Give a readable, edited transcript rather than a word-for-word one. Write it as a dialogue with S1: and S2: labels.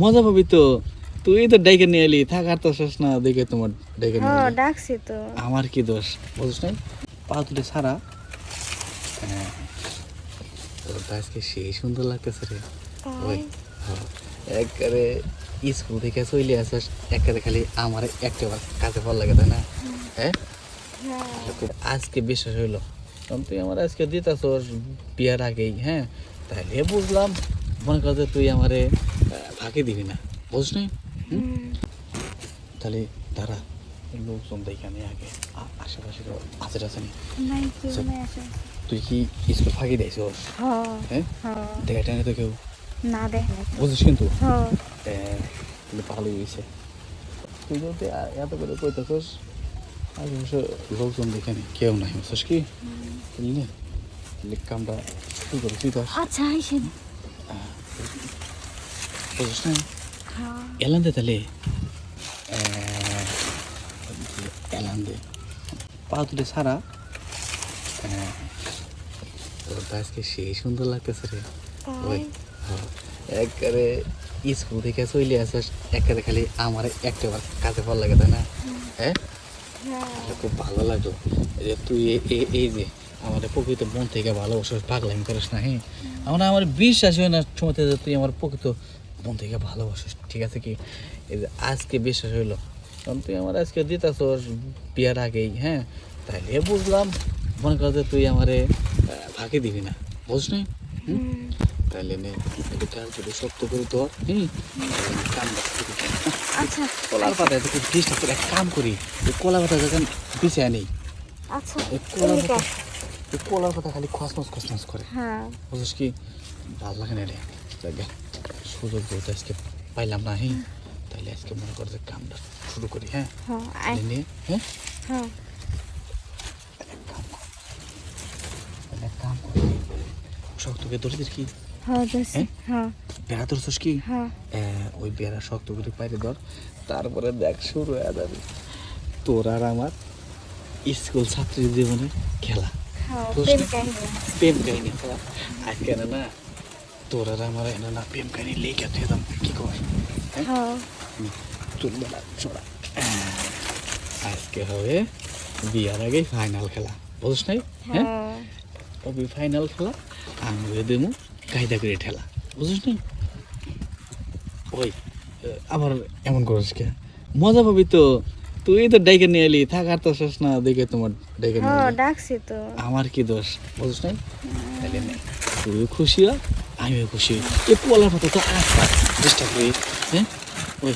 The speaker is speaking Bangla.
S1: মজা পাবি তো। তুই তো ডেকে নিয়ে এলি, থাক আর তো শেষ না দেখে তোমার ডেকে নিয়ে এলি।
S2: ডাকছি তো।
S1: আমার কি দোষ বুঝছ নাই? পা তুলে ছাড়া। হ্যাঁ, তোরটা আজকে সেই সুন্দর লাগতেছে রে। ওই হ্যাঁ, একবারে স্কুল থেকে চলে আসিস, একবারে খালি আমার একটা কাছে ভালো লাগে তাই না? হ্যাঁ, খুব আজকে বিশ্বাস হইলো কারণ তুই আমার আজকে দিতাছস বিয়ার আগেই। হ্যাঁ, তাহলে বুঝলাম মনে কর যে তুই আমারে ফাঁকি দিবি না, বুঝছ নি? তাহলে তারা লোকজন দেখানে আগে আশেপাশে আছে টাছে নি? তুই কি স্কুল ফাঁকি দিয়েছিস? হ্যাঁ, দেখা টানে তো কেউ
S2: না দেখে
S1: বুঝিস কিন্তু তাহলে ভালোই হয়েছে। তুই যদি এত করে কইতেছস আশেপাশে লোকজন দেখানে কেউ নাই, বুঝছিস কি? বুঝলি না? তাহলে কামটা শুরু করে তুই তো
S2: আচ্ছা আইসেন।
S1: বুঝিস না? এলান দে তাহলে এলান দে পা তুলে ছাড়া। তোরটা আজকে সেই সুন্দর লাগতেছে রে। ওই হ্যাঁ, একবারে স্কুল থেকে চলে আসিস, একবারে খালি আমার একটা কাছে ভালো লাগে তাই না? হ্যাঁ, খুব ভালো লাগলো যে তুই এই যে আমাদের প্রকৃত মন থেকে ভালোবাসিস, পাগলামি করিস না। হ্যাঁ, আমার বিশ্বাস হয় না সময় যে তুই আমার প্রকৃত মন থেকে ভালোবাসিস। ঠিক আছে কি? এই যে আজকে বিশ্বাস হইলো কারণ তুই আমার আজকে দিতাছস বিয়ার আগেই। হ্যাঁ, তাইলে বুঝলাম মনে কর যে তুই আমারে ফাঁকি দিবি না, বুঝ নি? তাহলে নে একটু কাজ যদি শক্ত করে ধর। কামটা শুরু কর।
S2: আচ্ছা
S1: কলার পাতা একটু ডিস্টার্ব করে এক কাম করি, এই কলা পাতা যখন বিছায় নেই,
S2: আচ্ছা
S1: এই কলার পাতা খালি খসমস করে। বুঝিস কি? ভালো লাগে না রে। যাকে সুযোগ যেহেতু আজকে পাইলাম না। হ্যাঁ, তাহলে আজকে মনে কর যে কামটা শুরু করি। হ্যাঁ, নে হ্যাঁ এক কাম করি, শক্ত করে ধরে দিস কি? বেড়া ধরছিস কি? ওই বেড়া শক্ত করে পাইরে ধর, তারপরে দেখ শুরু হয়ে যাবে তোর আর আমার স্কুল ছাত্রী জীবনের খেলা, প্রেম কাহিনী খেলা। আর কেন না তোর আর আমার এনে না প্রেম কাহিনী লেখা তুই দাম কি কর? চলবে না ছোড়া। আজকে হবে বিয়ার আগে ফাইনাল খেলা, বুঝছ নাই? হ্যাঁ, ওই ফাইনাল খেলা আমি দেবো কায়দা করে ঠেলা, বুঝিস নি? ওই আবার এমন করিস কে? মজা পাবি তো। তুই তো ডেকে নিয়ে এলি, থাক আর তো শেষ না দেখে তোমার ডেকে নিয়ে এলি।
S2: ডাকছি তো।
S1: আমার কি দোষ বুঝিস নাই? তাহলে নে, তুইও খুশি হ, আমিও খুশি হই। এই পোলার মতো তো আস্তা চেষ্টা করি। হ্যাঁ, ওই